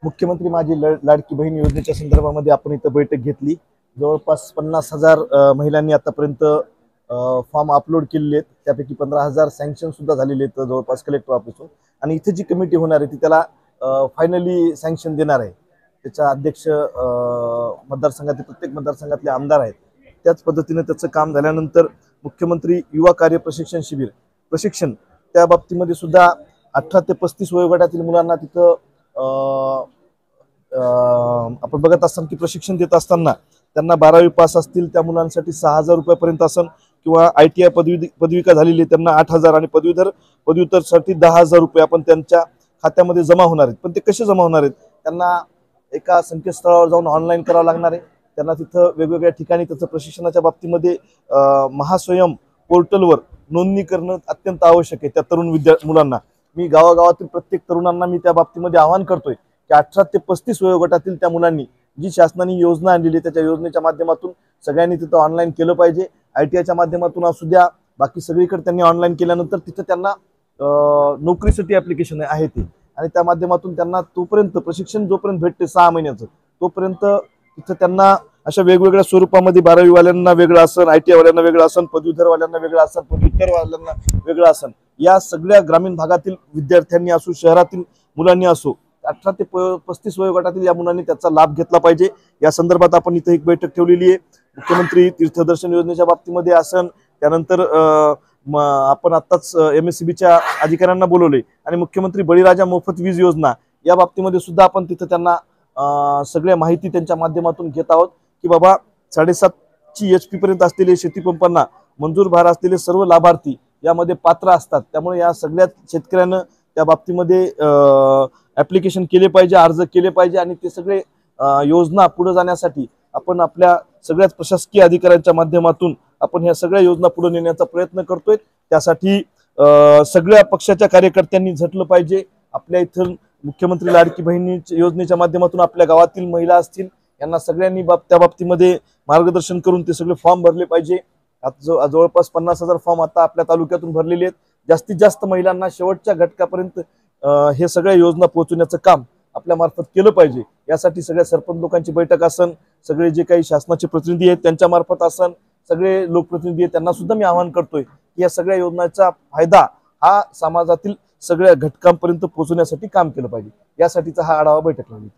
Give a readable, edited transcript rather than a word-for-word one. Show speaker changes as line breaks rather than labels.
मुख्यमंत्री माझी लाडकी बहीण योजनेच्या संदर्भामध्ये आपण इथं बैठक घेतली। जवळपास 50,000 महिलांनी आतापर्यंत फॉर्म अपलोड केलेले आहेत। त्यापैकी 15,000 सँक्शन सुद्धा झालेले आहेत जवळपास कलेक्टर ऑफिसहून। आणि इथे जी कमिटी होणार आहे ती त्याला फायनली सँक्शन देणार आहे। त्याचा अध्यक्ष मतदारसंघातील प्रत्येक मतदारसंघातले आमदार आहेत। त्याच पद्धतीने त्याचं काम झाल्यानंतर मुख्यमंत्री युवा कार्य प्रशिक्षण शिबिर प्रशिक्षण त्या बाबतीमध्ये सुद्धा 18 ते 35 वयोगटातील मुलांना तिथं आपण बघत असताना की प्रशिक्षण देत असताना त्यांना 12वी पास असतील त्या मुलांसाठी 6,000 रुपयापर्यंत असन किंवा ITI पदविका झालेली त्यांना 8,000 आणि पदव्युत्तरसाठी 10,000 रुपये आपण त्यांच्या खात्यामध्ये जमा होणार आहेत। पण ते कसे जमा होणार आहेत? त्यांना एका संकेतस्थळावर जाऊन ऑनलाईन करावं लागणार आहे। त्यांना तिथं वेगवेगळ्या ठिकाणी त्याचं प्रशिक्षणाच्या बाबतीमध्ये महास्वयं पोर्टलवर नोंदणी करणं अत्यंत आवश्यक आहे। त्या तरुण मुलांना मी गावागावातील प्रत्येक तरुणांना मी त्या बाबतीमध्ये आवाहन करतोय की 18 ते 35 वयोगटातील त्या मुलांनी जी शासनाने योजना आणलेली त्याच्या योजनेच्या माध्यमातून सगळ्यांनी तिथं ऑनलाईन केलं पाहिजे। ITIच्या माध्यमातून असू द्या, बाकी सगळीकडे त्यांनी ऑनलाईन केल्यानंतर तिथं त्यांना नोकरीसाठी ॲप्लिकेशन आहे ते, आणि त्या माध्यमातून त्यांना तोपर्यंत प्रशिक्षण जोपर्यंत भेटते 6 महिन्याचं तोपर्यंत तिथं त्यांना अशा वेगवेगळ्या स्वरूपामध्ये 12वी वाल्यांना वेगळं असन, ITI वाल्यांना वेगळं असन, पदवीधर वाल्यांना वेगळं असन, पदव्युत्तर वाल्यांना वेगळं असन, या सगळ्या ग्रामीण भागातील विद्यार्थ्यांनी असो शहरातील मुलांनी असो 18 ते 35 वयोगटातील या मुलांनी त्याचा लाभ घेतला पाहिजे। या संदर्भात आपण इथे एक बैठक ठेवलेली आहे। मुख्यमंत्री तीर्थदर्शन योजनेच्या बाबतीमध्ये असन, त्यानंतर आपण आत्ताच MSCBच्या अधिकाऱ्यांना बोलवले आणि मुख्यमंत्री बळीराजा मोफत वीज योजना या बाबतीमध्ये सुद्धा आपण तिथं त्यांना सगळ्या माहिती त्यांच्या माध्यमातून घेत आहोत की बाबा 7.5 HP पर्यंत असलेले शेतीपंपांना मंजूर भार असलेले सर्व लाभार्थी यामध्ये पात्र असतात। त्यामुळे या सगळ्या शेतकऱ्यांना त्या बाबतीमध्ये ॲप्लिकेशन केले पाहिजे, अर्ज केले पाहिजे, आणि ते सगळे योजना पुढे जाण्यासाठी आपण आपल्या सगळ्याच प्रशासकीय अधिकाऱ्यांच्या माध्यमातून आपण ह्या सगळ्या योजना पुढे नेण्याचा प्रयत्न करतोय। त्यासाठी सगळ्या पक्षाच्या कार्यकर्त्यांनी झटलं पाहिजे। आपल्या इथं मुख्यमंत्री लाडकी बहीण योजनेच्या माध्यमातून आपल्या गावातील महिला असतील यांना सगळ्यांनी त्या बाबतीमध्ये मार्गदर्शन करून ते सगळे फॉर्म भरले पाहिजे। आता जवळपास 50,000 फॉर्म आता आपल्या तालुक्यातून भरलेले आहेत। जास्तीत जास्त महिलांना शेवटच्या घटकापर्यंत हे सगळ्या योजना पोहोचवण्याचं काम आपल्या मार्फत केलं पाहिजे। यासाठी सगळ्या सरपंच लोकांची बैठक असन, सगळे जे काही शासनाचे प्रतिनिधी आहेत त्यांच्या मार्फत असन, सगळे लोकप्रतिनिधी आहेत त्यांना सुद्धा मी आवाहन करतोय की या सगळ्या योजनांचा फायदा हा समाजातील सगळ्या घटकांपर्यंत पोहोचवण्यासाठी काम केलं पाहिजे। यासाठीचा हा आढावा बैठक लागली।